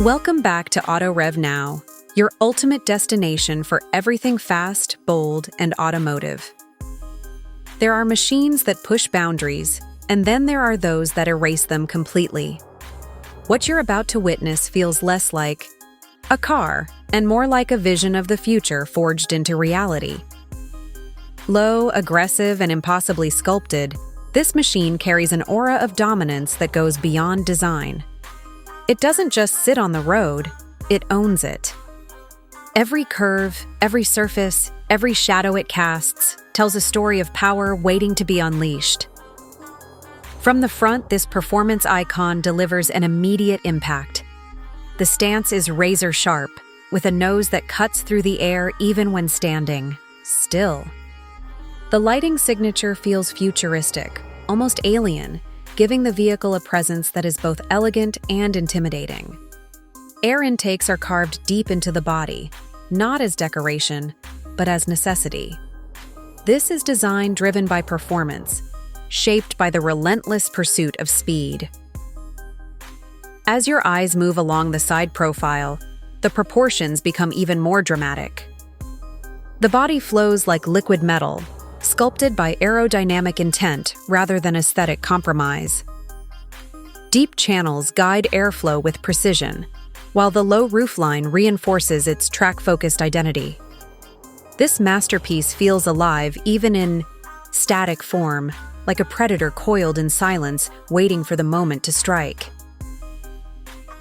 Welcome back to Auto Rev Now, your ultimate destination for everything fast, bold, and automotive. There are machines that push boundaries, and then there are those that erase them completely. What you're about to witness feels less like a car and more like a vision of the future forged into reality. Low, aggressive, and impossibly sculpted, this machine carries an aura of dominance that goes beyond design. It doesn't just sit on the road, it owns it. Every curve, every surface, every shadow it casts tells a story of power waiting to be unleashed. From the front, this performance icon delivers an immediate impact. The stance is razor sharp, with a nose that cuts through the air even when standing still. The lighting signature feels futuristic, almost alien, giving the vehicle a presence that is both elegant and intimidating. Air intakes are carved deep into the body, not as decoration, but as necessity. This is design driven by performance, shaped by the relentless pursuit of speed. As your eyes move along the side profile, the proportions become even more dramatic. The body flows like liquid metal, sculpted by aerodynamic intent rather than aesthetic compromise. Deep channels guide airflow with precision, while the low roofline reinforces its track-focused identity. This masterpiece feels alive even in static form, like a predator coiled in silence, waiting for the moment to strike.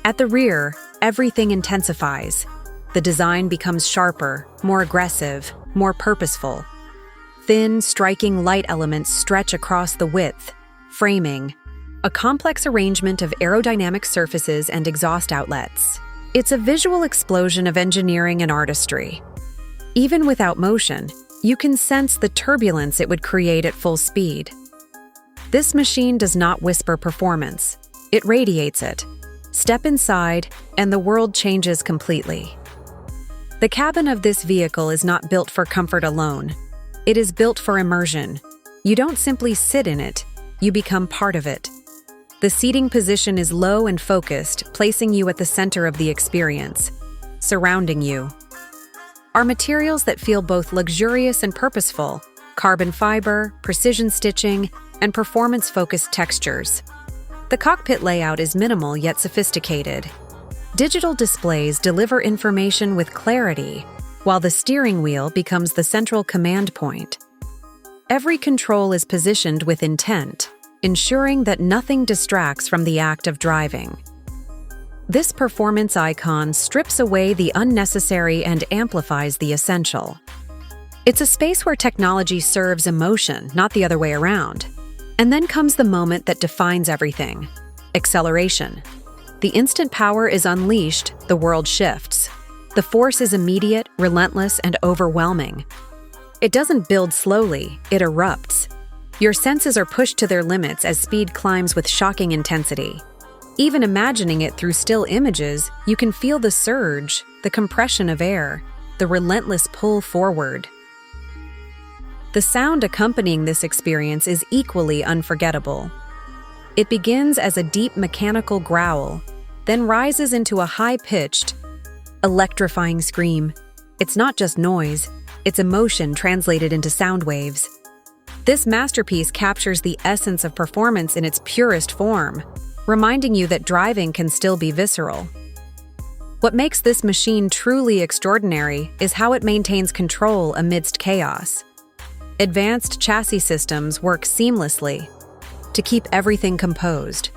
At the rear, everything intensifies. The design becomes sharper, more aggressive, more purposeful. Thin, striking light elements stretch across the width, framing a complex arrangement of aerodynamic surfaces and exhaust outlets. It's a visual explosion of engineering and artistry. Even without motion, you can sense the turbulence it would create at full speed. This machine does not whisper performance, it radiates it. Step inside, and the world changes completely. The cabin of this vehicle is not built for comfort alone. It is built for immersion. You don't simply sit in it, you become part of it. The seating position is low and focused, placing you at the center of the experience, surrounding you. Are materials that feel both luxurious and purposeful: carbon fiber, precision stitching, and performance-focused textures. The cockpit layout is minimal yet sophisticated. Digital displays deliver information with clarity, while the steering wheel becomes the central command point. Every control is positioned with intent, ensuring that nothing distracts from the act of driving. This performance icon strips away the unnecessary and amplifies the essential. It's a space where technology serves emotion, not the other way around. And then comes the moment that defines everything: acceleration. The instant power is unleashed, the world shifts. The force is immediate, relentless, and overwhelming. It doesn't build slowly, it erupts. Your senses are pushed to their limits as speed climbs with shocking intensity. Even imagining it through still images, you can feel the surge, the compression of air, the relentless pull forward. The sound accompanying this experience is equally unforgettable. It begins as a deep mechanical growl, then rises into a high-pitched, electrifying scream. It's not just noise, it's emotion translated into sound waves. This masterpiece captures the essence of performance in its purest form, reminding you that driving can still be visceral. What makes this machine truly extraordinary is how it maintains control amidst chaos. Advanced chassis systems work seamlessly to keep everything composed.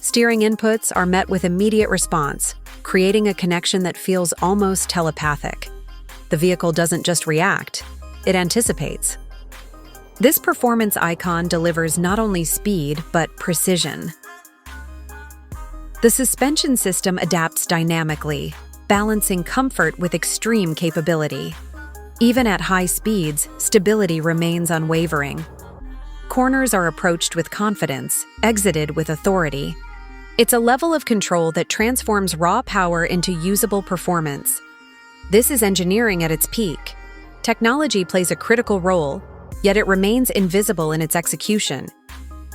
Steering inputs are met with immediate response, creating a connection that feels almost telepathic. The vehicle doesn't just react, it anticipates. This performance icon delivers not only speed, but precision. The suspension system adapts dynamically, balancing comfort with extreme capability. Even at high speeds, stability remains unwavering. Corners are approached with confidence, exited with authority. It's a level of control that transforms raw power into usable performance. This is engineering at its peak. Technology plays a critical role, yet it remains invisible in its execution.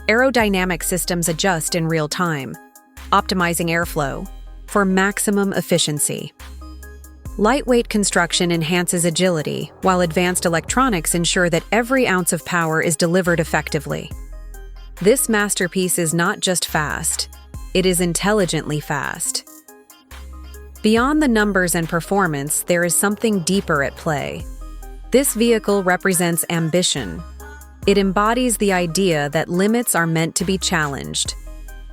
Aerodynamic systems adjust in real time, optimizing airflow, for maximum efficiency. Lightweight construction enhances agility, while advanced electronics ensure that every ounce of power is delivered effectively. This masterpiece is not just fast, it is intelligently fast. Beyond the numbers and performance, there is something deeper at play. This vehicle represents ambition. It embodies the idea that limits are meant to be challenged.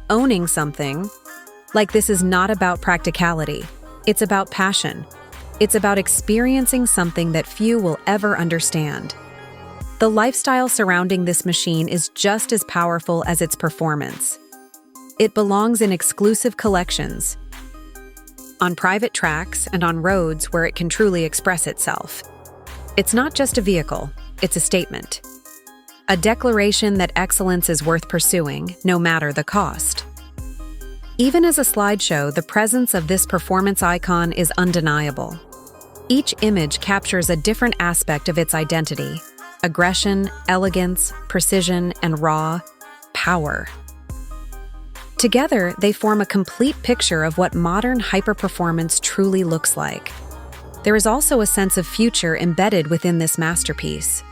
Owning something like this is not about practicality, it's about passion. It's about experiencing something that few will ever understand. The lifestyle surrounding this machine is just as powerful as its performance. It belongs in exclusive collections, on private tracks and on roads where it can truly express itself. It's not just a vehicle, it's a statement. A declaration that excellence is worth pursuing, no matter the cost. Even as a slideshow, the presence of this performance icon is undeniable. Each image captures a different aspect of its identity: aggression, elegance, precision, and raw power. Together, they form a complete picture of what modern hyper-performance truly looks like. There is also a sense of future embedded within this masterpiece.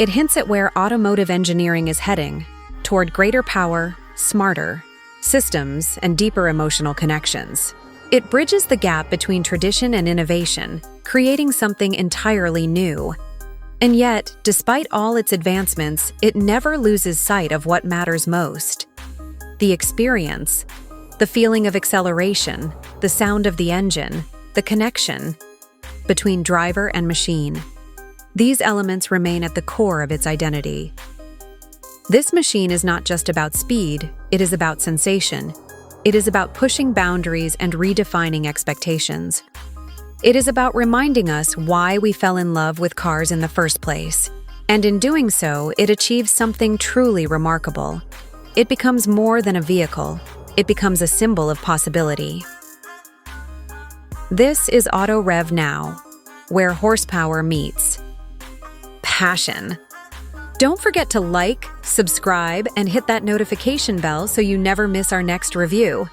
It hints at where automotive engineering is heading, toward greater power, smarter systems, and deeper emotional connections. It bridges the gap between tradition and innovation, creating something entirely new. And yet, despite all its advancements, it never loses sight of what matters most: the experience, the feeling of acceleration, the sound of the engine, the connection between driver and machine. These elements remain at the core of its identity. This machine is not just about speed, it is about sensation. It is about pushing boundaries and redefining expectations. It is about reminding us why we fell in love with cars in the first place. And in doing so, it achieves something truly remarkable. It becomes more than a vehicle. It becomes a symbol of possibility. This is Auto Rev Now, where horsepower meets passion. Don't forget to like, subscribe, and hit that notification bell so you never miss our next review.